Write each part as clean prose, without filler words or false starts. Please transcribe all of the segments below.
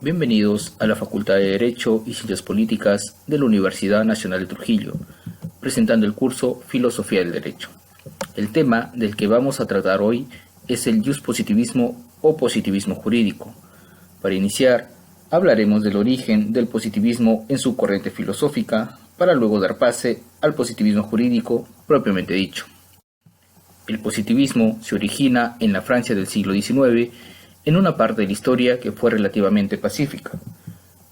Bienvenidos a la Facultad de Derecho y Ciencias Políticas de la Universidad Nacional de Trujillo, presentando el curso Filosofía del Derecho. El tema del que vamos a tratar hoy es el positivismo o positivismo jurídico. Para iniciar, hablaremos del origen del positivismo en su corriente filosófica, para luego dar pase al positivismo jurídico propiamente dicho. El positivismo se origina en la Francia del siglo XIX, en una parte de la historia que fue relativamente pacífica,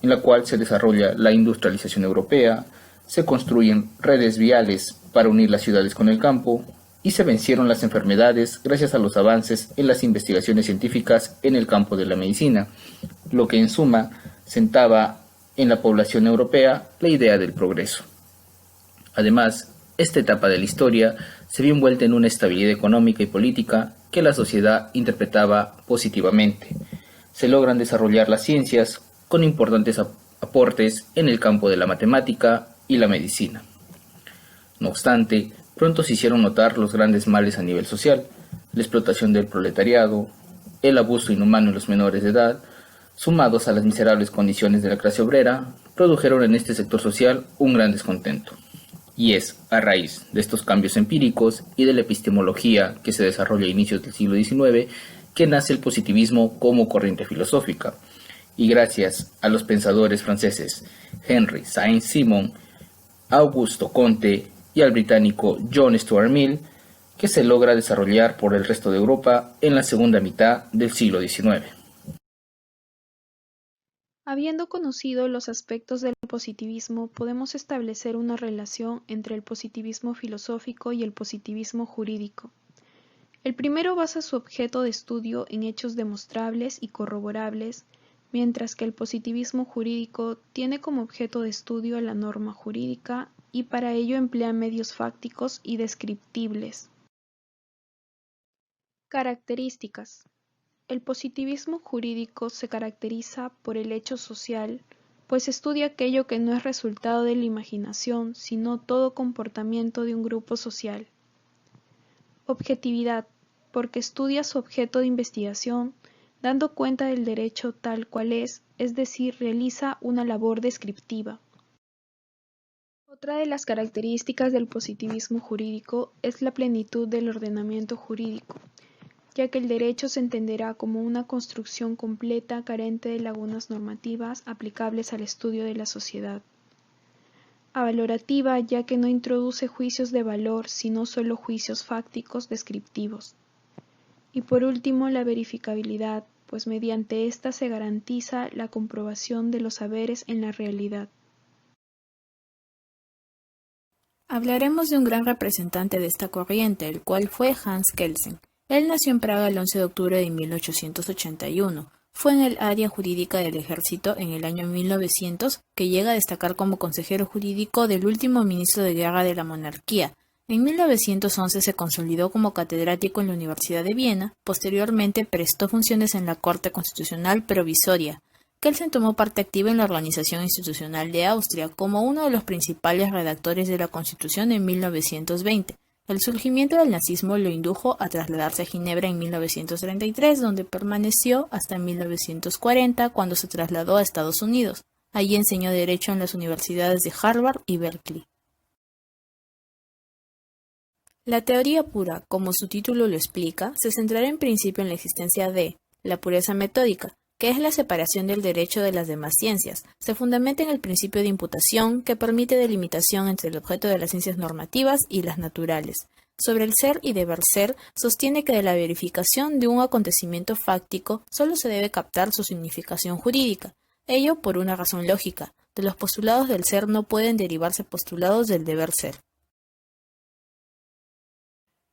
en la cual se desarrolla la industrialización europea, se construyen redes viales para unir las ciudades con el campo y se vencieron las enfermedades gracias a los avances en las investigaciones científicas en el campo de la medicina, lo que en suma sentaba en la población europea la idea del progreso. Además, esta etapa de la historia se vio envuelta en una estabilidad económica y política que la sociedad interpretaba positivamente. Se logran desarrollar las ciencias con importantes aportes en el campo de la matemática y la medicina. No obstante, pronto se hicieron notar los grandes males a nivel social: la explotación del proletariado, el abuso inhumano en los menores de edad, sumados a las miserables condiciones de la clase obrera, produjeron en este sector social un gran descontento. Y es a raíz de estos cambios empíricos y de la epistemología que se desarrolla a inicios del siglo XIX que nace el positivismo como corriente filosófica, y gracias a los pensadores franceses Henry Saint-Simon, Augusto Comte y al británico John Stuart Mill, que se logra desarrollar por el resto de Europa en la segunda mitad del siglo XIX. Habiendo conocido los aspectos del positivismo, podemos establecer una relación entre el positivismo filosófico y el positivismo jurídico. El primero basa su objeto de estudio en hechos demostrables y corroborables, mientras que el positivismo jurídico tiene como objeto de estudio la norma jurídica y para ello emplea medios fácticos y descriptibles. Características. El positivismo jurídico se caracteriza por el hecho social, pues estudia aquello que no es resultado de la imaginación, sino todo comportamiento de un grupo social. Objetividad, porque estudia su objeto de investigación, dando cuenta del derecho tal cual es decir, realiza una labor descriptiva. Otra de las características del positivismo jurídico es la plenitud del ordenamiento jurídico, ya que el derecho se entenderá como una construcción completa carente de lagunas normativas aplicables al estudio de la sociedad. Avalorativa, ya que no introduce juicios de valor, sino solo juicios fácticos descriptivos. Y por último, la verificabilidad, pues mediante ésta se garantiza la comprobación de los saberes en la realidad. Hablaremos de un gran representante de esta corriente, el cual fue Hans Kelsen. Él nació en Praga el 11 de octubre de 1881. Fue en el área jurídica del ejército en el año 1900 que llega a destacar como consejero jurídico del último ministro de guerra de la monarquía. En 1911 se consolidó como catedrático en la Universidad de Viena. Posteriormente prestó funciones en la Corte Constitucional Provisoria. Kelsen tomó parte activa en la organización institucional de Austria como uno de los principales redactores de la Constitución en 1920. El surgimiento del nazismo lo indujo a trasladarse a Ginebra en 1933, donde permaneció hasta 1940, cuando se trasladó a Estados Unidos. Allí enseñó Derecho en las universidades de Harvard y Berkeley. La teoría pura, como su título lo explica, se centrará en principio en la existencia de la pureza metódica, que es la separación del derecho de las demás ciencias. Se fundamenta en el principio de imputación, que permite delimitación entre el objeto de las ciencias normativas y las naturales. Sobre el ser y deber ser, sostiene que de la verificación de un acontecimiento fáctico solo se debe captar su significación jurídica. Ello por una razón lógica: de los postulados del ser no pueden derivarse postulados del deber ser.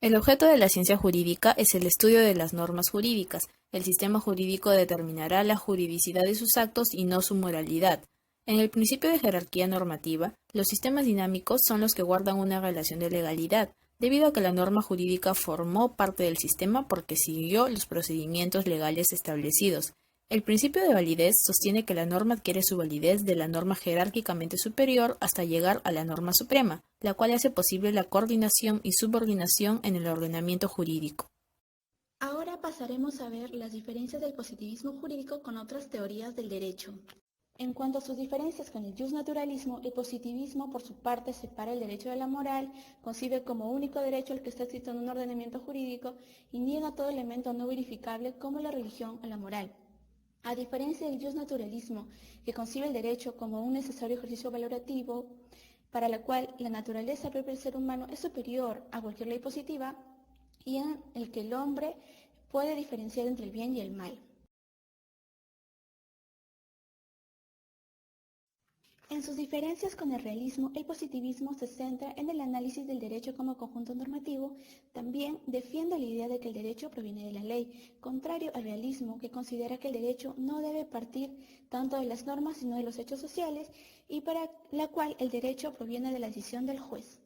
El objeto de la ciencia jurídica es el estudio de las normas jurídicas. El sistema jurídico determinará la juridicidad de sus actos y no su moralidad. En el principio de jerarquía normativa, los sistemas dinámicos son los que guardan una relación de legalidad, debido a que la norma jurídica formó parte del sistema porque siguió los procedimientos legales establecidos. El principio de validez sostiene que la norma adquiere su validez de la norma jerárquicamente superior hasta llegar a la norma suprema, la cual hace posible la coordinación y subordinación en el ordenamiento jurídico. Ahora Ahora pasaremos a ver las diferencias del positivismo jurídico con otras teorías del derecho. En cuanto a sus diferencias con el justnaturalismo, el positivismo por su parte separa el derecho de la moral, concibe como único derecho el que está escrito en un ordenamiento jurídico y niega todo elemento no verificable como la religión o la moral. A diferencia del justnaturalismo, que concibe el derecho como un necesario ejercicio valorativo, para la cual la naturaleza propia del ser humano es superior a cualquier ley positiva y en el que el hombre puede diferenciar entre el bien y el mal. En sus diferencias con el realismo, el positivismo se centra en el análisis del derecho como conjunto normativo. También defiende la idea de que el derecho proviene de la ley, contrario al realismo, que considera que el derecho no debe partir tanto de las normas sino de los hechos sociales, y para la cual el derecho proviene de la decisión del juez.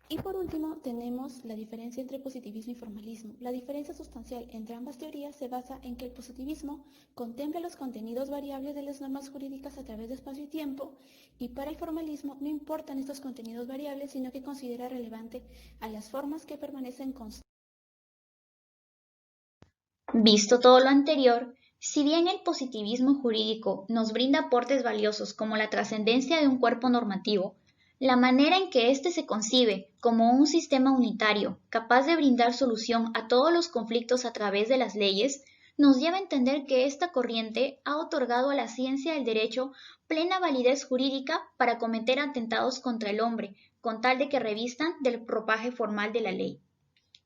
Y por último, tenemos la diferencia entre positivismo y formalismo. La diferencia sustancial entre ambas teorías se basa en que el positivismo contempla los contenidos variables de las normas jurídicas a través de espacio y tiempo, y para el formalismo no importan estos contenidos variables, sino que considera relevante a las formas que permanecen constantes. Visto todo lo anterior, si bien el positivismo jurídico nos brinda aportes valiosos como la trascendencia de un cuerpo normativo, la manera en que éste se concibe como un sistema unitario, capaz de brindar solución a todos los conflictos a través de las leyes, nos lleva a entender que esta corriente ha otorgado a la ciencia del derecho plena validez jurídica para cometer atentados contra el hombre, con tal de que revistan del ropaje formal de la ley.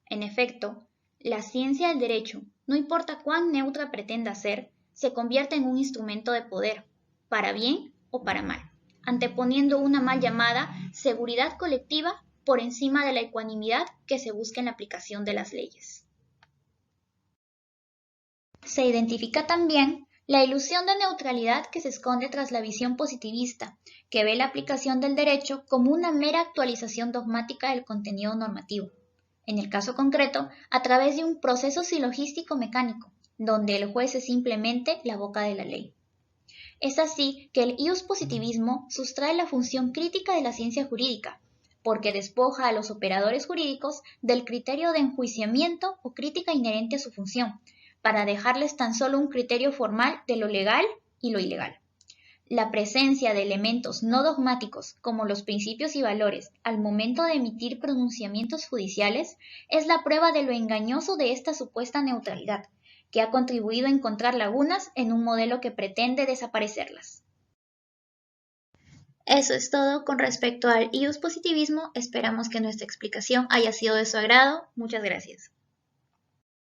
En efecto, la ciencia del derecho, no importa cuán neutra pretenda ser, se convierte en un instrumento de poder, para bien o para mal, anteponiendo una mal llamada seguridad colectiva por encima de la ecuanimidad que se busca en la aplicación de las leyes. Se identifica también la ilusión de neutralidad que se esconde tras la visión positivista, que ve la aplicación del derecho como una mera actualización dogmática del contenido normativo, en el caso concreto, a través de un proceso silogístico mecánico, donde el juez es simplemente la boca de la ley. Es así que el iuspositivismo sustrae la función crítica de la ciencia jurídica, porque despoja a los operadores jurídicos del criterio de enjuiciamiento o crítica inherente a su función, para dejarles tan solo un criterio formal de lo legal y lo ilegal. La presencia de elementos no dogmáticos como los principios y valores al momento de emitir pronunciamientos judiciales es la prueba de lo engañoso de esta supuesta neutralidad, que ha contribuido a encontrar lagunas en un modelo que pretende desaparecerlas. Eso es todo con respecto al iuspositivismo. Esperamos que nuestra explicación haya sido de su agrado. Muchas gracias.